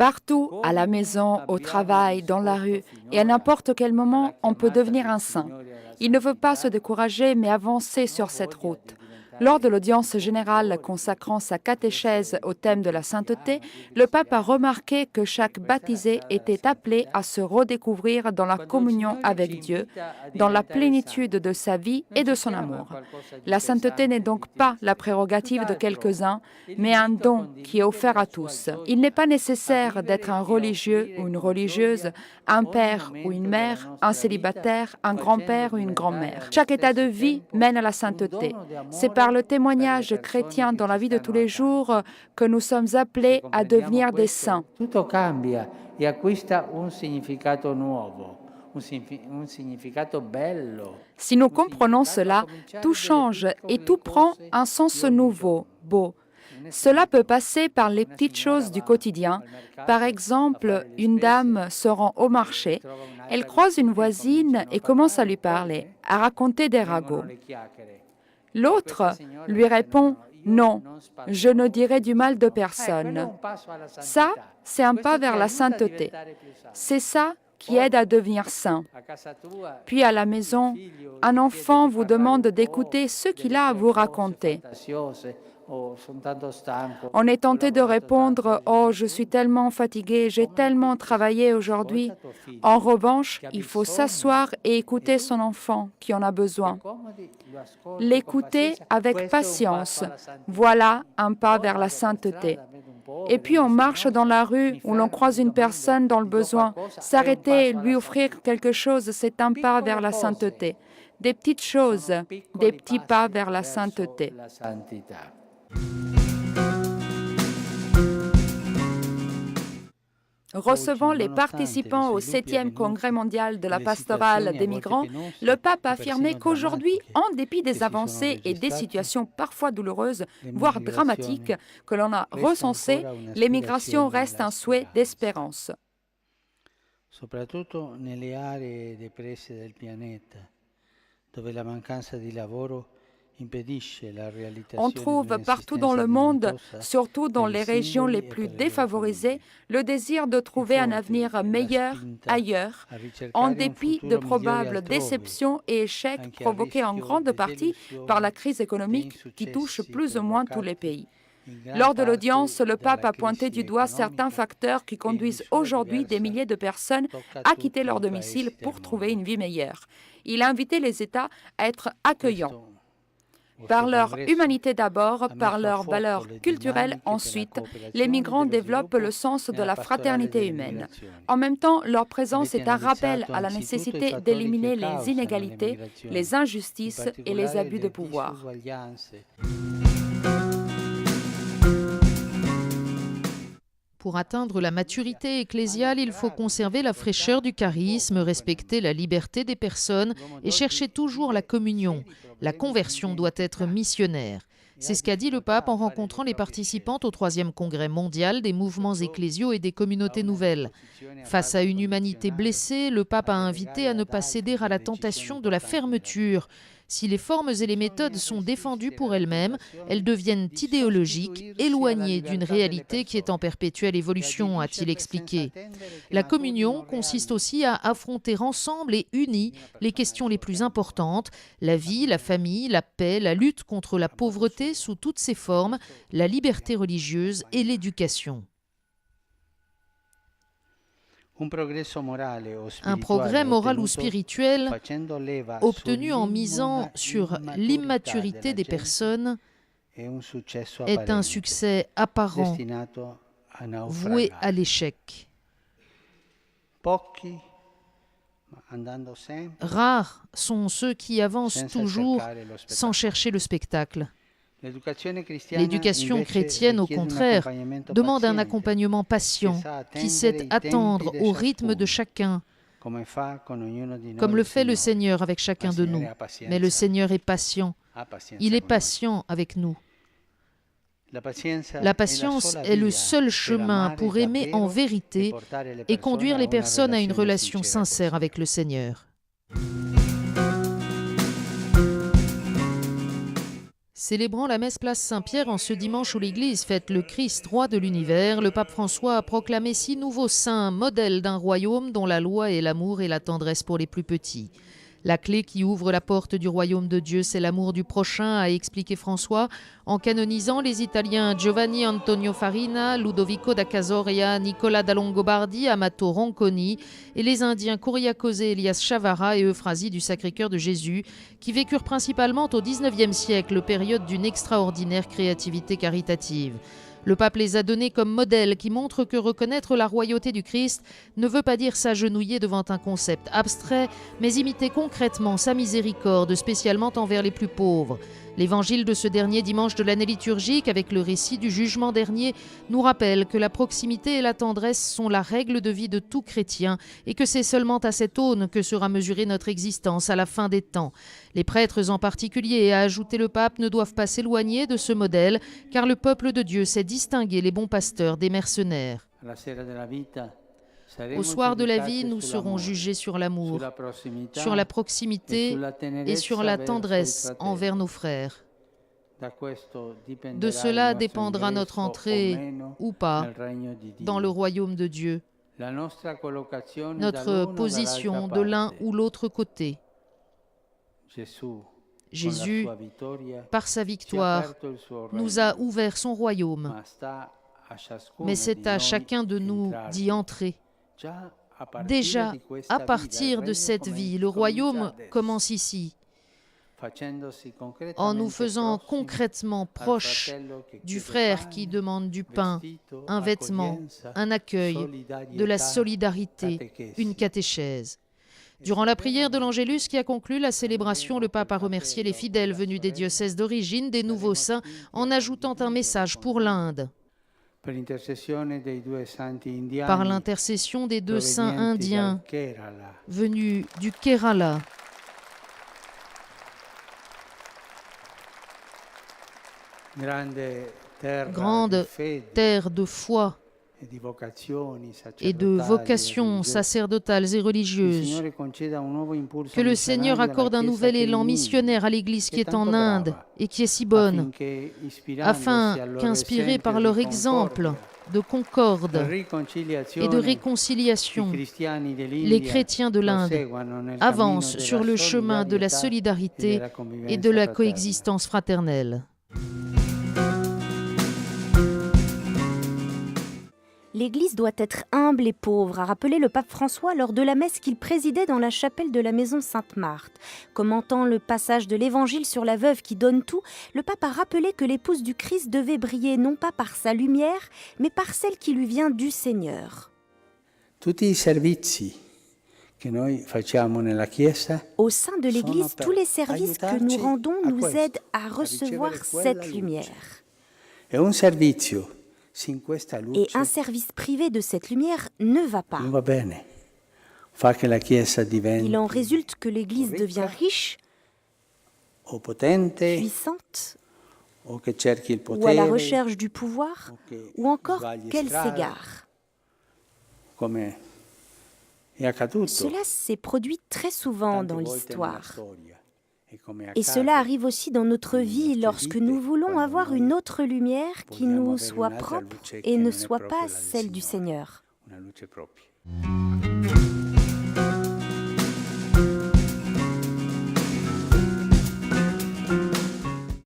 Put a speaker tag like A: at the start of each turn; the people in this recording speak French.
A: Partout, à la maison, au travail, dans la rue et à n'importe quel moment, on peut devenir un saint. Il ne veut pas se décourager, mais avancer sur cette route. Lors de l'audience générale consacrant sa catéchèse au thème de la sainteté, le pape a remarqué que chaque baptisé était appelé à se redécouvrir dans la communion avec Dieu, dans la plénitude de sa vie et de son amour. La sainteté n'est donc pas la prérogative de quelques-uns, mais un don qui est offert à tous. Il n'est pas nécessaire d'être un religieux ou une religieuse, un père ou une mère, un célibataire, un grand-père ou une grand-mère. Chaque état de vie mène à la sainteté. C'est par le témoignage chrétien dans la vie de tous les jours que nous sommes appelés à devenir des saints.
B: Tutto cambia e acquista un significato nuovo, un significato bello.
A: Si nous comprenons cela, tout change et tout prend un sens nouveau, beau. Cela peut passer par les petites choses du quotidien. Par exemple, une dame se rend au marché, elle croise une voisine et commence à lui parler, à raconter des ragots. L'autre lui répond « Non, je ne dirai du mal de personne ». Ça, c'est un pas vers la sainteté. C'est ça qui aide à devenir saint. Puis à la maison, un enfant vous demande d'écouter ce qu'il a à vous raconter. On est tenté de répondre « Oh, je suis tellement fatigué, j'ai tellement travaillé aujourd'hui ». En revanche, il faut s'asseoir et écouter son enfant qui en a besoin. L'écouter avec patience, voilà un pas vers la sainteté. Et puis on marche dans la rue où l'on croise une personne dans le besoin. S'arrêter, lui offrir quelque chose, c'est un pas vers la sainteté. Des petites choses, des petits pas vers la sainteté. Recevant les participants au 7e congrès mondial de la pastorale des migrants, le pape a affirmé qu'aujourd'hui, en dépit des avancées et des situations parfois douloureuses, voire dramatiques, que l'on a recensées, l'émigration reste un souhait d'espérance.
B: Soprattutto nelle aree depresse del pianeta, dove la mancanza di lavoro
A: On trouve partout dans le monde, surtout dans les régions les plus défavorisées, le désir de trouver un avenir meilleur ailleurs, en dépit de probables déceptions et échecs provoqués en grande partie par la crise économique qui touche plus ou moins tous les pays. Lors de l'audience, le pape a pointé du doigt certains facteurs qui conduisent aujourd'hui des milliers de personnes à quitter leur domicile pour trouver une vie meilleure. Il a invité les États à être accueillants. Par leur humanité d'abord, par leurs valeurs culturelles ensuite, les migrants développent le sens de la fraternité humaine. En même temps, leur présence est un rappel à la nécessité d'éliminer les inégalités, les injustices et les abus de pouvoir.
C: Pour atteindre la maturité ecclésiale, il faut conserver la fraîcheur du charisme, respecter la liberté des personnes et chercher toujours la communion. La conversion doit être missionnaire. C'est ce qu'a dit le pape en rencontrant les participantes au 3e congrès mondial des mouvements ecclésiaux et des communautés nouvelles. Face à une humanité blessée, le pape a invité à ne pas céder à la tentation de la fermeture. Si les formes et les méthodes sont défendues pour elles-mêmes, elles deviennent idéologiques, éloignées d'une réalité qui est en perpétuelle évolution, a-t-il expliqué. La communion consiste aussi à affronter ensemble et unis les questions les plus importantes, la vie, la famille, la paix, la lutte contre la pauvreté sous toutes ses formes, la liberté religieuse et l'éducation. Un progrès moral ou spirituel obtenu en misant sur l'immaturité des personnes est un succès apparent, voué à l'échec. Rares sont ceux qui avancent toujours sans chercher le spectacle. L'éducation chrétienne, au contraire, demande un accompagnement patient qui sait attendre au rythme de chacun, comme le fait le Seigneur avec chacun de nous. Mais le Seigneur est patient. Il est patient avec nous. La patience est le seul chemin pour aimer en vérité et conduire les personnes à une relation sincère avec le Seigneur. Célébrant la messe place Saint-Pierre en ce dimanche où l'Église fête le Christ, roi de l'univers, le pape François a proclamé 6 nouveaux saints, modèles d'un royaume dont la loi est l'amour et la tendresse pour les plus petits. La clé qui ouvre la porte du royaume de Dieu, c'est l'amour du prochain, a expliqué François, en canonisant les Italiens Giovanni Antonio Farina, Ludovico da Casoria, Nicola da Longobardi, Amato Ronconi et les Indiens Kuriakose Elias Chavara et Euphrasie du Sacré-Cœur de Jésus, qui vécurent principalement au XIXe siècle, période d'une extraordinaire créativité caritative. Le pape les a donnés comme modèle qui montre que reconnaître la royauté du Christ ne veut pas dire s'agenouiller devant un concept abstrait, mais imiter concrètement sa miséricorde, spécialement envers les plus pauvres. L'évangile de ce dernier dimanche de l'année liturgique, avec le récit du jugement dernier, nous rappelle que la proximité et la tendresse sont la règle de vie de tout chrétien et que c'est seulement à cette aune que sera mesurée notre existence à la fin des temps. Les prêtres en particulier, et a ajouté le pape, ne doivent pas s'éloigner de ce modèle, car le peuple de Dieu sait distinguer les bons pasteurs des mercenaires. Au soir de la vie, nous serons jugés sur l'amour, sur la proximité et sur la tendresse envers nos frères. De cela dépendra notre entrée ou pas dans le royaume de Dieu, notre position de l'un ou l'autre côté. Jésus, par sa victoire, nous a ouvert son royaume, mais c'est à chacun de nous d'y entrer. Déjà, à partir de cette vie, le royaume commence ici, en nous faisant concrètement proches du frère qui demande du pain, un vêtement, un accueil, de la solidarité, une catéchèse. Durant la prière de l'Angélus qui a conclu la célébration, le pape a remercié les fidèles venus des diocèses d'origine des nouveaux saints en ajoutant un message pour l'Inde. Par l'intercession des 2 saints indiens venus du Kerala, grande terre de foi et de vocations sacerdotales et religieuses, que le Seigneur accorde un nouvel élan missionnaire à l'Église qui est en Inde et qui est si bonne, afin qu'inspirés par leur exemple de concorde et de réconciliation, les chrétiens de l'Inde avancent sur le chemin de la solidarité et de la coexistence fraternelle.
D: L'Église doit être humble et pauvre, a rappelé le pape François lors de la messe qu'il présidait dans la chapelle de la maison Sainte-Marthe. Commentant le passage de l'Évangile sur la veuve qui donne tout, le pape a rappelé que l'épouse du Christ devait briller non pas par sa lumière, mais par celle qui lui vient du Seigneur. Au sein de l'Église, tous les services que nous rendons nous aident à recevoir cette lumière. Et un service privé de cette lumière ne va pas. Il en résulte que l'Église devient riche, puissante, ou à la recherche du pouvoir, ou encore qu'elle s'égare. Cela s'est produit très souvent dans l'histoire. Et cela arrive aussi dans notre vie lorsque nous voulons avoir une autre lumière qui nous soit propre et ne soit pas celle du Seigneur.